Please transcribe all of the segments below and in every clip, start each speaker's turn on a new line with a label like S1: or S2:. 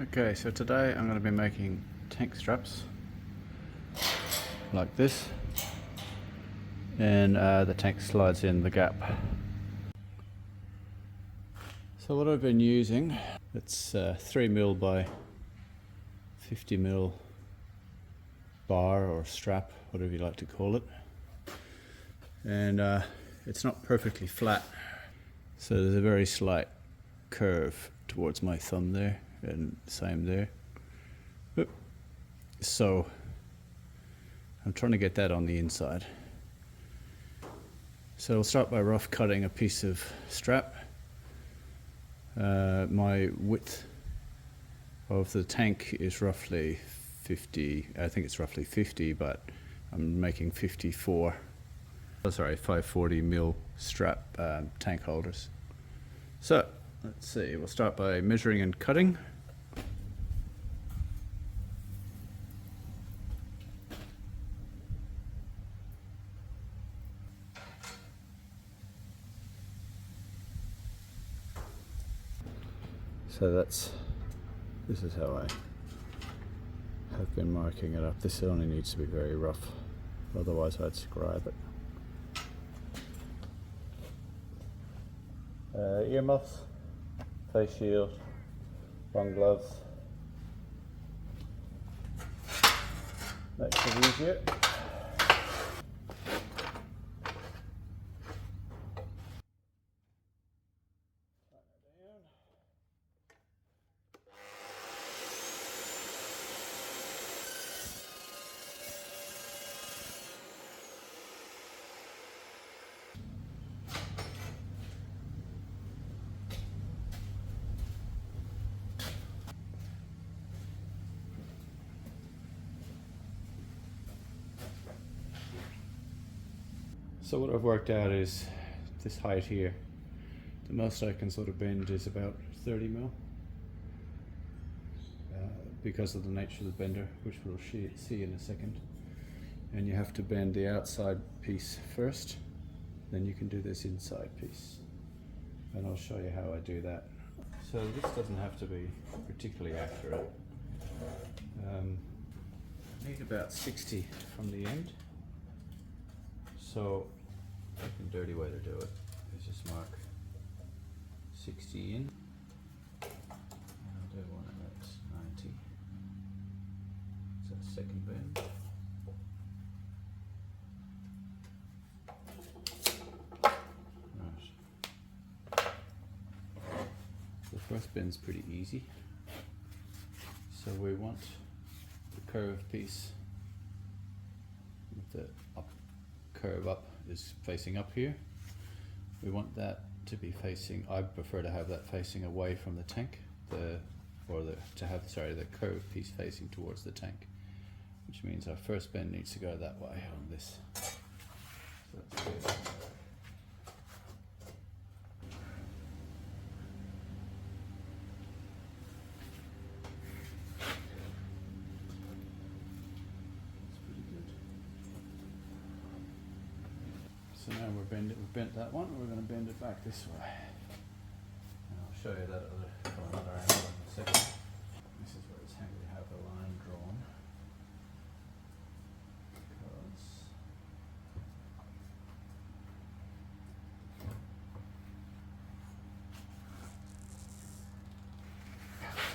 S1: Okay, so today I'm going to be making tank straps like this, and the tank slides in the gap. So what I've been using, it's 3mm by 50mm bar or strap, whatever you like to call it, and it's not perfectly flat, so there's a very slight curve towards my thumb there, and same there. So I'm trying to get that on the inside. So I'll start by rough cutting a piece of strap. My width of the tank is roughly 50, I think it's roughly 50, but I'm making 540mm strap tank holders. So let's see, we'll start by measuring and cutting. So this is how I have been marking it up. This only needs to be very rough, otherwise I'd scribe it. Ear muffs, face shield, long gloves. Makes it easier. So what I've worked out is this height here. The most I can sort of bend is about 30mm because of the nature of the bender, which we'll see in a second. And you have to bend the outside piece first, then you can do this inside piece. And I'll show you how I do that. So this doesn't have to be particularly accurate. I need about 60 from the end. So a dirty way to do it is just mark 60 in. I'll do one at 90. So second bend. Right. The first bend's pretty easy. So we want the curved piece with the curve up is facing up here. We want that to be facing, I prefer to have that facing away from the tank, the curved piece facing towards the tank, which means our first bend needs to go that way on this. So that's good. So now we've bent that one, we're going to bend it back this way. And I'll show you that from another angle in a second. This is where it's handy to have the line drawn. Because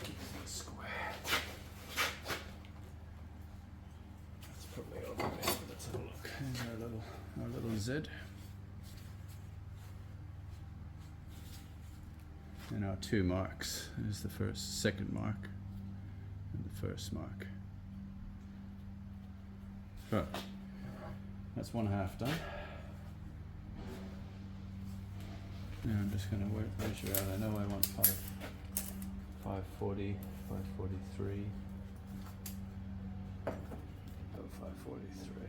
S1: keep things square. That's probably all the way, but let's have a look. Here's our little Z. And our two marks. There's the second mark and the first mark. Right, that's one half done. Now I'm just going to measure out. I know I want 540, 543. Go 543.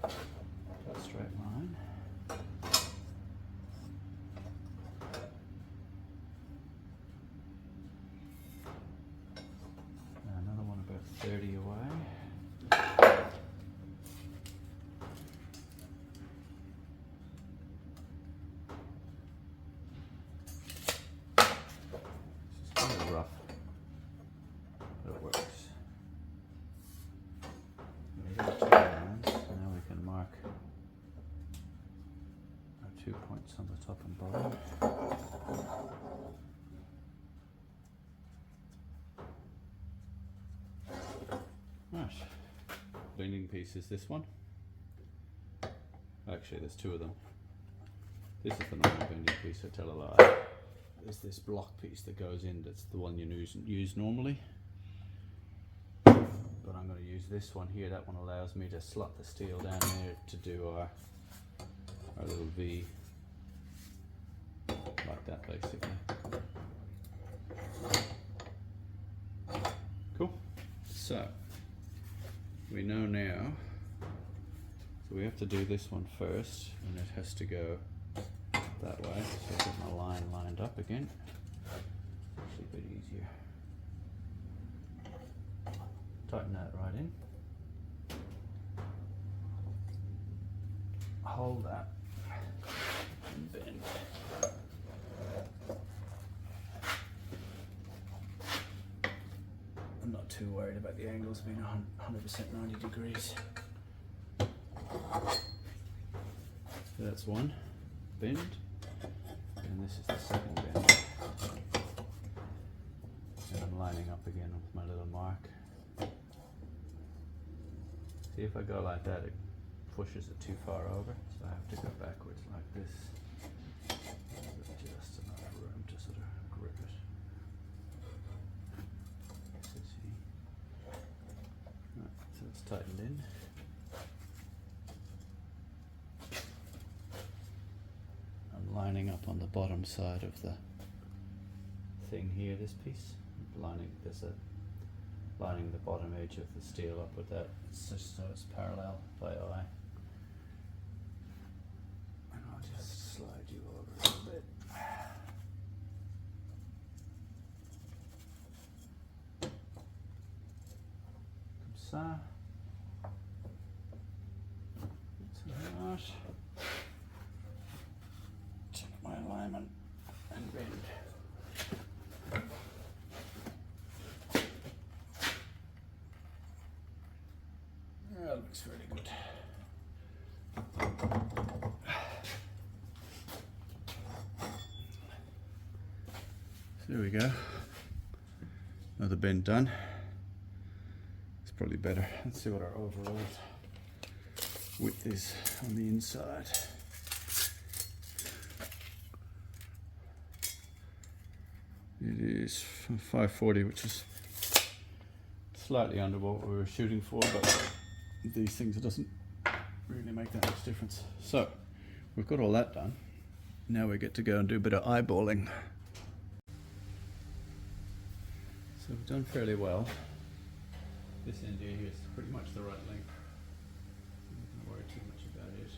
S1: Got a straight line. Another one about 30 away. bottom. Right, leaning piece is this one. Actually, there's two of them. This is the normal bending piece, I tell a lie. There's this block piece that goes in, that's the one you use normally. But I'm going to use this one here. That one allows me to slot the steel down there to do our little V, like that basically. Cool. So we know now, so we have to do this one first, and it has to go that way. So I'll get my line lined up again. Actually a bit easier. Tighten that right in. Hold that and bend. I'm not too worried about the angles being 100% 90 degrees. So that's one bend, and this is the second bend. And I'm lining up again with my little mark. See, if I go like that, it pushes it too far over, so I have to go backwards like this. There's just enough room to sort of grip it. Right, so it's tightened in. I'm lining up on the bottom side of the thing here, this piece. Lining the bottom edge of the steel up with that, just so it's parallel by eye. And I'll just slide you over a little bit. Comme ça. That's right. Check my alignment and bend. That looks really good. So there we go. Another bend done. It's probably better. Let's see what our overall width is on the inside. It is 540, which is slightly under what we were shooting for, but these things, it doesn't really make that much difference. So we've got all that done. Now we get to go and do a bit of eyeballing. So we've done fairly well. This end here is pretty much the right length. I'm not going to worry too much about it.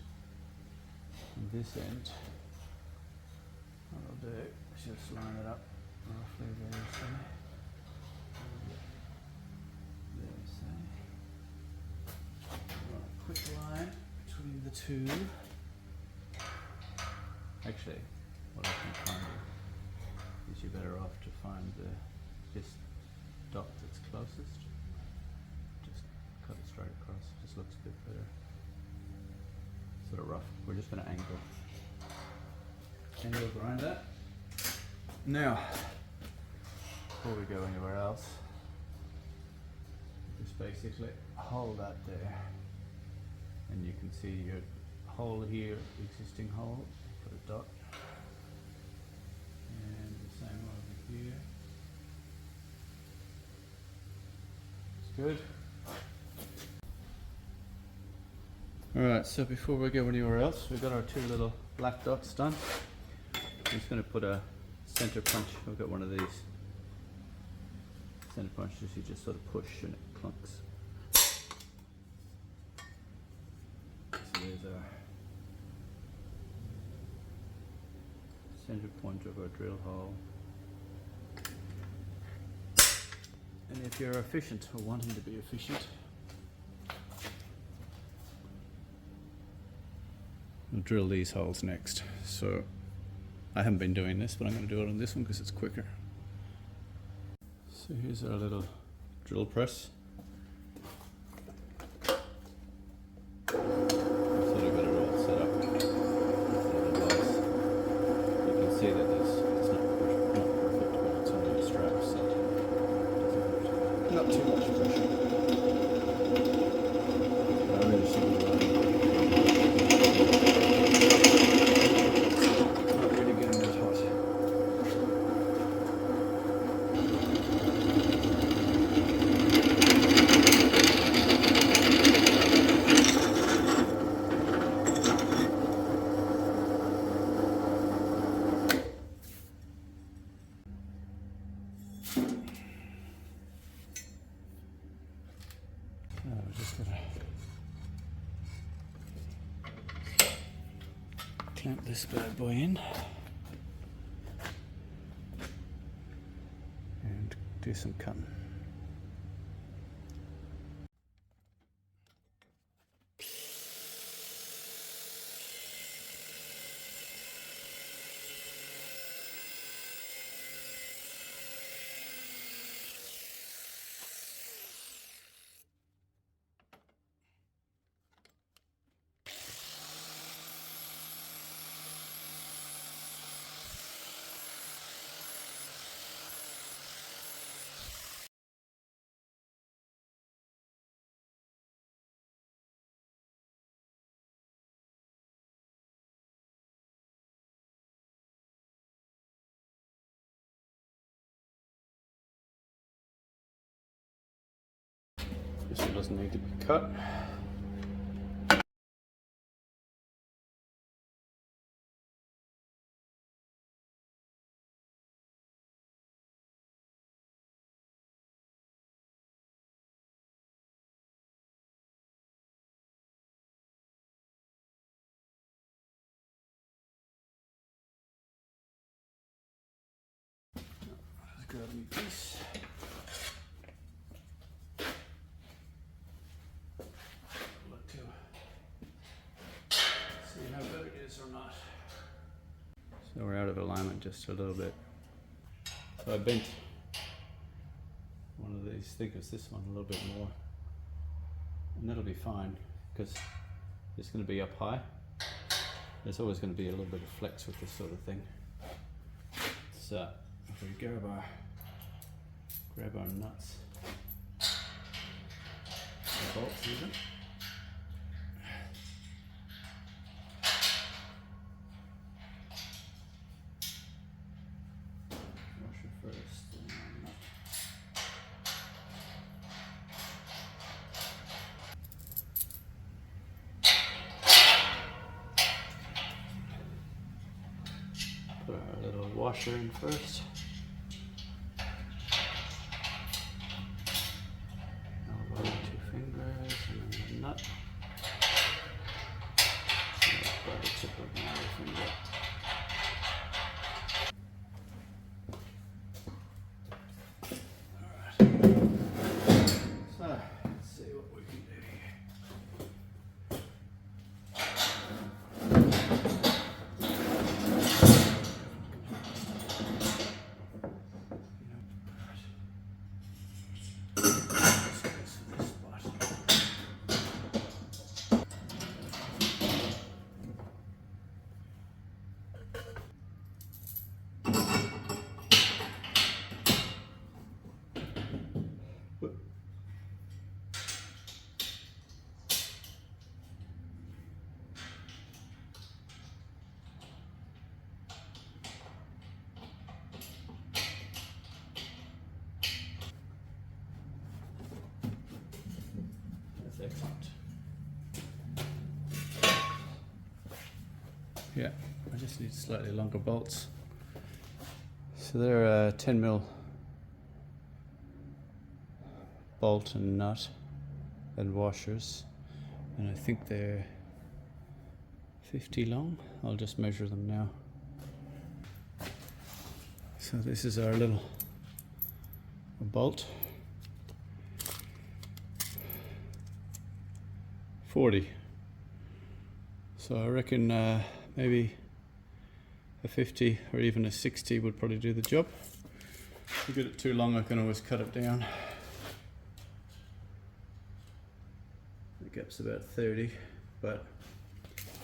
S1: And this end, what I'll do is just line it up roughly there, say. Quick line between the two. Actually, what I can find is you're better off to find this dot that's closest. Just cut it straight across. Just looks a bit better. Sort of rough. We're just going to angle grind that. Now, before we go anywhere else, just basically hold that there. And you can see your hole here, existing hole, put a dot. And the same over here. It's good. Alright, so before we go anywhere else, we've got our two little black dots done. I'm just going to put a center punch. I've got one of these center punches you just sort of push and it clunks. There's our center point of our drill hole. And if you're efficient or wanting to be efficient, we'll drill these holes next. So I haven't been doing this, but I'm going to do it on this one because it's quicker. So here's our little drill press. see that it's not perfect, but it's only a strap, so not too much pressure. I really should be not really getting that hot. We're just gonna clamp this bad boy in and do some cutting. This one doesn't need to be cut. Let's grab a new piece. Look to see how good it is or not. So we're out of alignment just a little bit. So I bent one of these, I think it's this one, a little bit more. And that'll be fine because it's going to be up high. There's always going to be a little bit of flex with this sort of thing. So if we grab our nuts, the bolts even. Washer first, then nut. Put our little washer in first. Elbow, 2 fingers, and then the nut. By the tip of my other finger. Alright. So, let's see what we can do here. Excellent. Yeah, I just need slightly longer bolts. So they're 10mm bolt and nut and washers, and I think they're 50 long. I'll just measure them now. So this is our little bolt. 40. So I reckon maybe a 50 or even a 60 would probably do the job. If you get it too long, I can always cut it down. The gap's about 30, but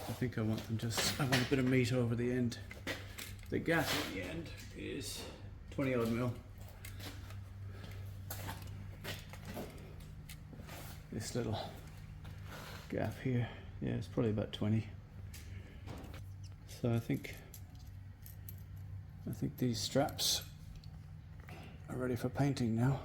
S1: I think I want them I want a bit of meat over the end. The gap at the end is 20 odd mil. This little gap here, yeah, it's probably about 20. So I think these straps are ready for painting now.